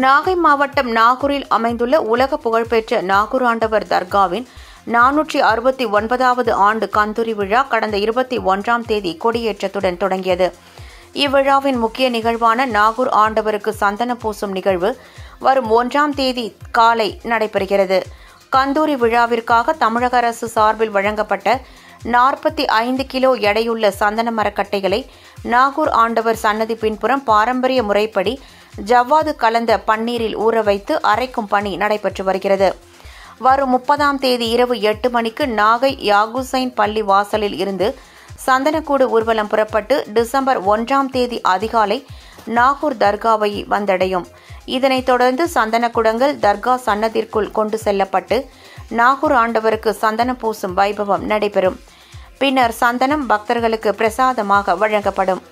நாகை மாவட்டம் நாகூரில் அமைந்துள்ள உலக புகழ்பெற்ற நாகூர் ஆண்டவர் தர்காவின் 469வது ஆண்டு கந்தூரி விழா கடந்த 21ஆம் தேதி கொடியேற்றத்துடன் தொடங்கியது. இவ்விழாவின் முக்கிய நிகழ்வான நாகூர் ஆண்டவருக்கு சந்தன பூசும் நிகழ்வு வரும் 1ஆம் தேதி காலை நடைபெறுகிறது. கந்தூரி விழாவிற்காக தமிழக அரசு சார்பில் வழங்கப்பட்ட 45 கிலோ எடையுள்ள சந்தன மரக்கட்டைகளை நாகூர் ஆண்டவர் சன்னதி பின்புறம் பாரம்பரிய முறைப்படி ஜவ்வாது கலந்த பன்னீரில் ஊற வைத்து அரைக்கும் பணி நடைபெற்று வருகிறது. வரும் 30ஆம் தேதி இரவு 8 மணிக்கு நாகை யாகுசைன் பள்ளி வாசலில் இருந்து சந்தனக்கூடு ஊர்வலம் புறப்பட்டு டிசம்பர் 1ஆம் தேதி அதிகாலை நாகூர் தர்காவை வந்தடையும். இதனைத் தொடர்ந்து சந்தனக்குடங்கள் தர்கா சன்னதிற்குள் கொண்டு செல்லப்பட்டு நாகூர் ஆண்டவருக்கு சந்தனம் பூசும் வைபவம் நடைபெறும். பின்னர் சந்தனம் பக்தர்களுக்கு பிரசாதமாக வழங்கப்படும்.